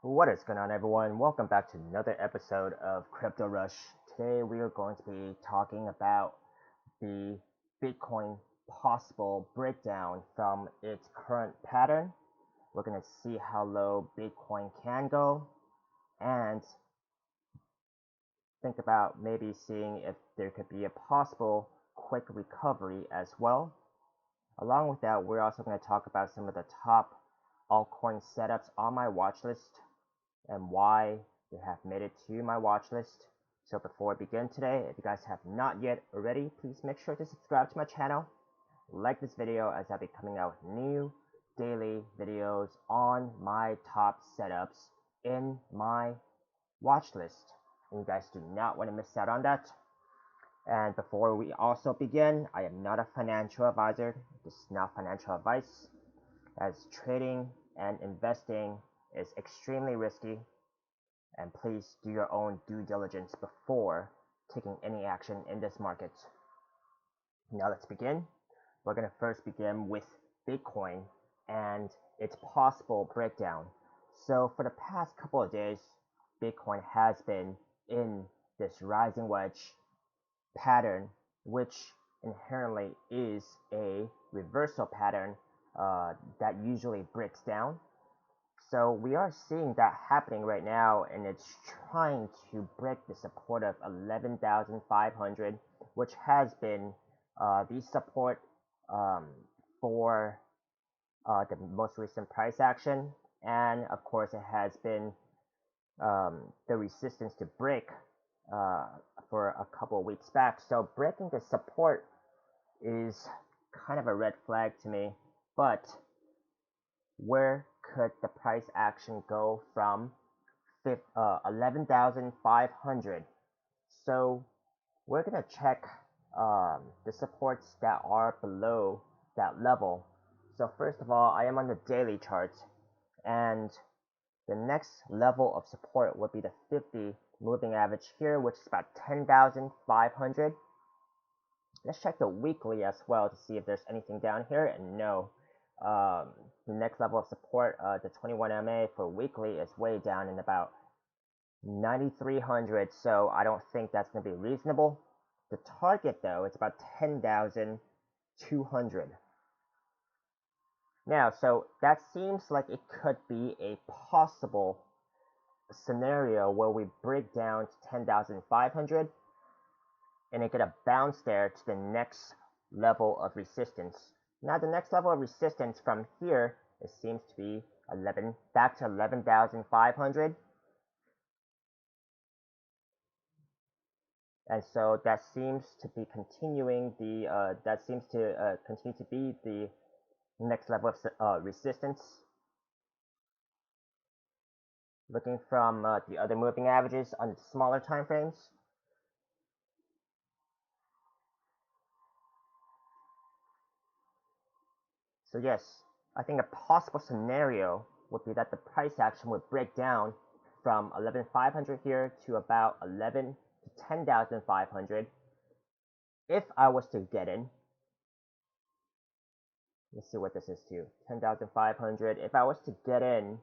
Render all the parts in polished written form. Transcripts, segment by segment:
What is going on, everyone? Welcome back to another episode of Crypto Rush. Today we are going to be talking about the Bitcoin possible breakdown from its current pattern. We're going to see how low Bitcoin can go and think about maybe seeing if there could be a possible quick recovery as well. Along with that, we're also going to talk about some of the top altcoin setups on my watch list and why they have made it to my watch list. So before I begin today, if you guys have not yet already, please make sure to subscribe to my channel, like this video, as I'll be coming out with new daily videos on my top setups in my watch list, and you guys do not want to miss out on that. And before we also begin, I am not a financial advisor. This is not financial advice, as trading and investing is extremely risky, and please do your own due diligence before taking any action in this market. Now let's begin. We're going to first begin with Bitcoin and its possible breakdown. So for the past couple of days, Bitcoin has been in this rising wedge pattern, which inherently is a reversal pattern that usually breaks down. So we are seeing that happening right now, and it's trying to break the support of 11,500, which has been the support for the most recent price action, and of course it has been the resistance to break for a couple of weeks back. So breaking the support is kind of a red flag to me, but where could the price action go from 11,500? So we're going to check the supports that are below that level. So first of all, I am on the daily chart, and the next level of support would be the 50 moving average here, which is about 10,500. Let's check the weekly as well to see if there's anything down here, and no. The next level of support, the 21 MA for weekly, is way down in about 9,300, so I don't think that's going to be reasonable. The target, though, is about 10,200. Now, so that seems like it could be a possible scenario where we break down to 10,500 and it get a bounce there to the next level of resistance. Now the next level of resistance from here, it seems to be back to 11,500, and so that seems to be continuing the continue to be the next level of resistance. Looking from the other moving averages on the smaller time frames. So yes, I think a possible scenario would be that the price action would break down from 11,500 here to about 11 to 10,500. If I was to get in, let's see what this is to 10,500. If I was to get in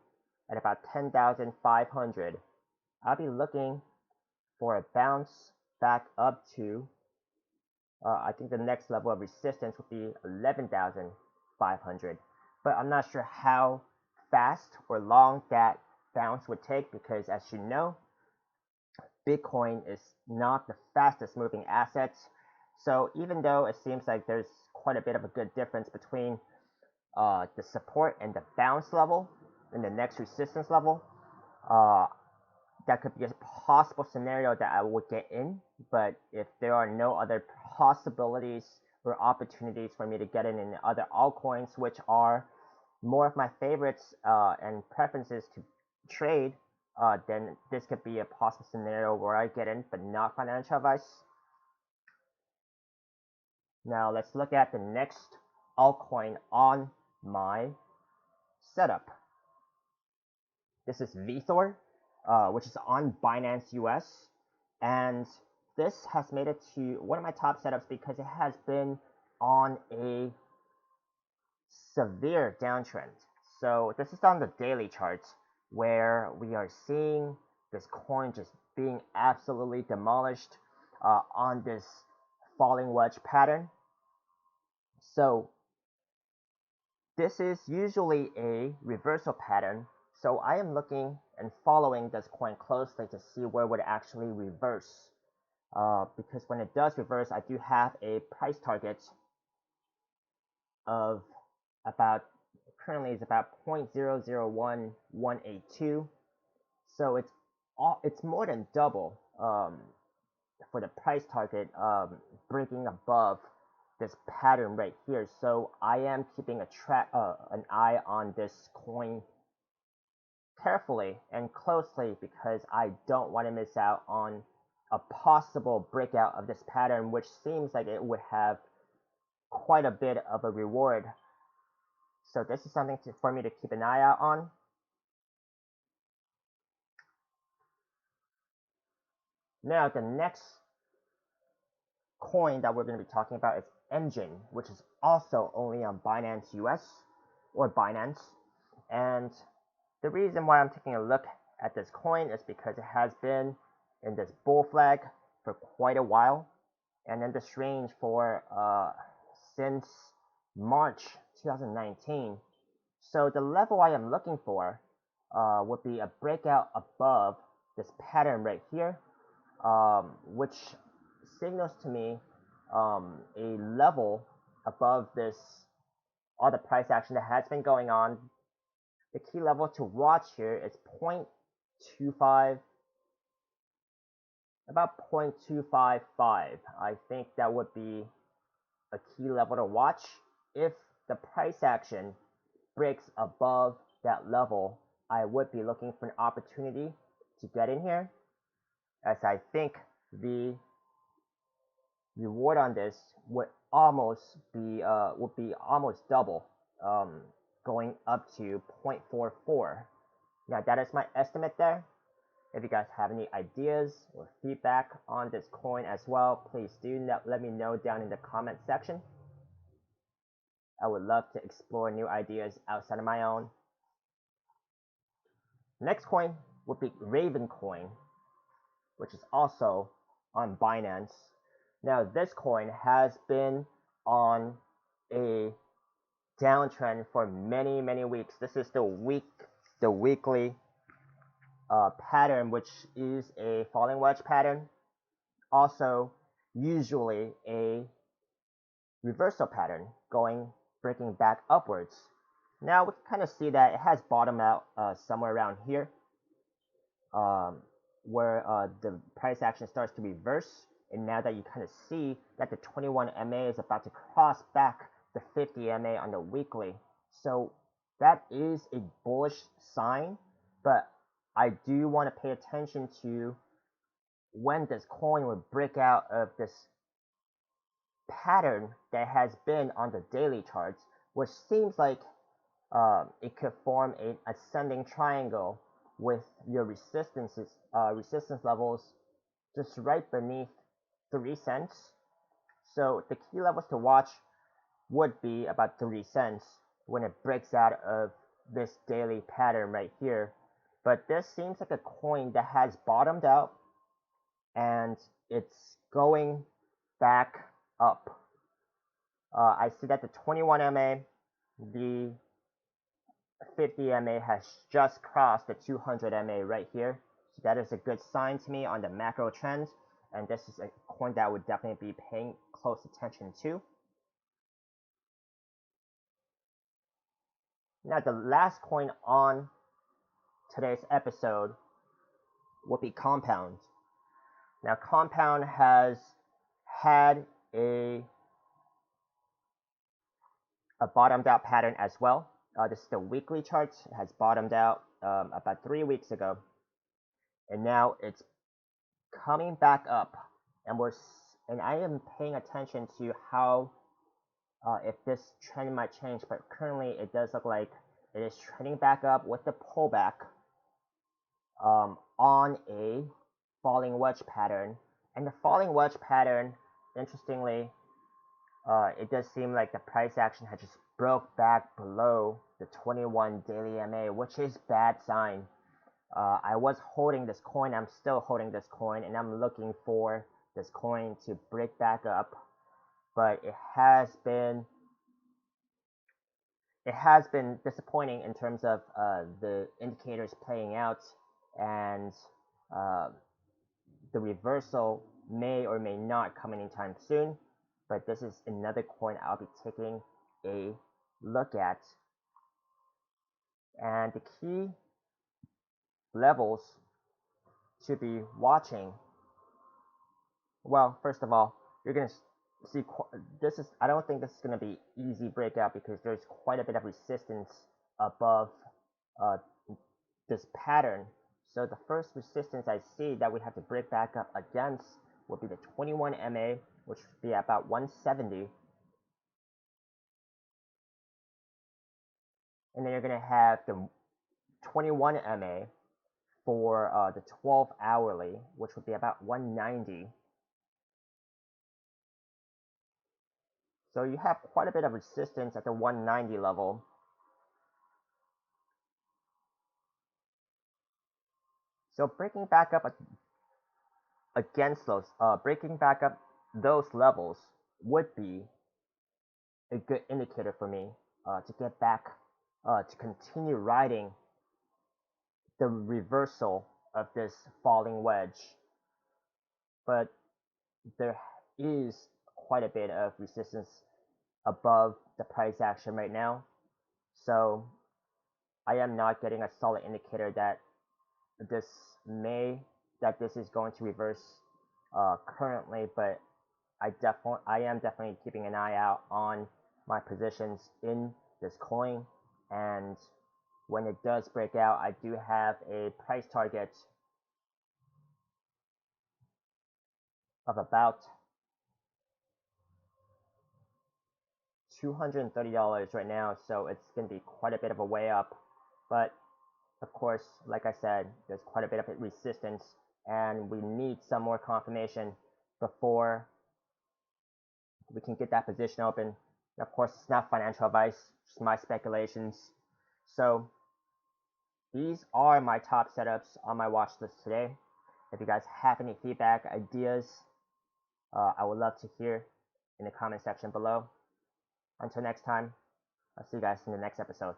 at about 10,500, I'll be looking for a bounce back up to I think the next level of resistance would be 11,500, but I'm not sure how fast or long that bounce would take, because as you know, Bitcoin is not the fastest moving asset. So even though it seems like there's quite a bit of a good difference between the support and the bounce level and the next resistance level, that could be a possible scenario that I would get in. But if there are no other possibilities or opportunities for me to get in other altcoins, which are more of my favorites and preferences to trade, then this could be a possible scenario where I get in, but not financial advice. Now let's look at the next altcoin on my setup. This is VeThor, which is on Binance US, and this has made it to one of my top setups because it has been on a severe downtrend. So this is on the daily charts. where we are seeing this coin just being absolutely demolished on this falling wedge pattern. So this is usually a reversal pattern. So I am looking and following this coin closely to see where it would actually reverse. Because when it does reverse, I do have a price target of about, currently is about 0.001182. So it's more than double for the price target, breaking above this pattern right here. So I am keeping an eye on this coin carefully and closely because I don't want to miss out on a possible breakout of this pattern, which seems like it would have quite a bit of a reward. So this is something for me to keep an eye out on. Now the next coin that we're going to be talking about is Engine, which is also only on Binance US or Binance. And the reason why I'm taking a look at this coin is because it has been in this bull flag for quite a while, and in this range for since March 2019. So the level I am looking for would be a breakout above this pattern right here, which signals to me a level above this, all the price action that has been going on. The key level to watch here is 0.25, about 0.255. I think that would be a key level to watch. If the price action breaks above that level, I would be looking for an opportunity to get in here, as I think the reward on this would be almost double, going up to 0.44. Now that is my estimate there. If you guys have any ideas or feedback on this coin as well, please do let me know down in the comment section. I would love to explore new ideas outside of my own. Next coin would be Raven coin, which is also on Binance. Now this coin has been on a downtrend for many weeks. This is the weekly pattern, which is a falling wedge pattern. Also, usually a reversal pattern breaking back upwards. Now we can kind of see that it has bottomed out somewhere around here, where the price action starts to reverse. And now that you kind of see that the 21 MA is about to cross back the 50 MA on the weekly. So that is a bullish sign, but I do want to pay attention to when this coin will break out of this pattern that has been on the daily charts, which seems like it could form an ascending triangle with your resistance levels just right beneath 3 cents. So the key levels to watch would be about 3 cents when it breaks out of this daily pattern right here. But this seems like a coin that has bottomed out and it's going back up. I see that the 21 MA, the 50 MA has just crossed the 200 MA right here. So that is a good sign to me on the macro trends, and this is a coin that I would definitely be paying close attention to. Now the last coin on today's episode would be Compound. Now Compound has had a bottomed out pattern as well. This is the weekly charts. It has bottomed out about 3 weeks ago, and now it's coming back up, and I am paying attention to how if this trend might change, but currently it does look like it is trending back up with the pullback on a falling wedge pattern. And the falling wedge pattern, interestingly, it does seem like the price action has just broke back below the 21 daily MA, which is bad sign. I was holding this coin, I'm still holding this coin, and I'm looking for this coin to break back up, but it has been disappointing in terms of the indicators playing out, and uh, the reversal may or may not come anytime soon, but this is another coin I'll be taking a look at. And the key levels to be watching, well, first of all, you're going to see this is, I don't think this is going to be easy breakout because there's quite a bit of resistance above uh, this pattern. So the first resistance I see that we have to break back up against will be the 21 MA, which would be about 170. And then you're going to have the 21 MA for the 12 hourly, which would be about 190. So you have quite a bit of resistance at the 190 level. So breaking back up against those, breaking back up those levels would be a good indicator for me to get back, to continue riding the reversal of this falling wedge. But there is quite a bit of resistance above the price action right now. So I am not getting a solid indicator that this is going to reverse currently, but I am definitely keeping an eye out on my positions in this coin, and when it does break out, I do have a price target of about $230 right now, so it's going to be quite a bit of a way up. But of course, like I said, there's quite a bit of resistance, and we need some more confirmation before we can get that position open. And of course, it's not financial advice, just my speculations. So these are my top setups on my watch list today. If you guys have any feedback, ideas, I would love to hear in the comment section below. Until next time, I'll see you guys in the next episode.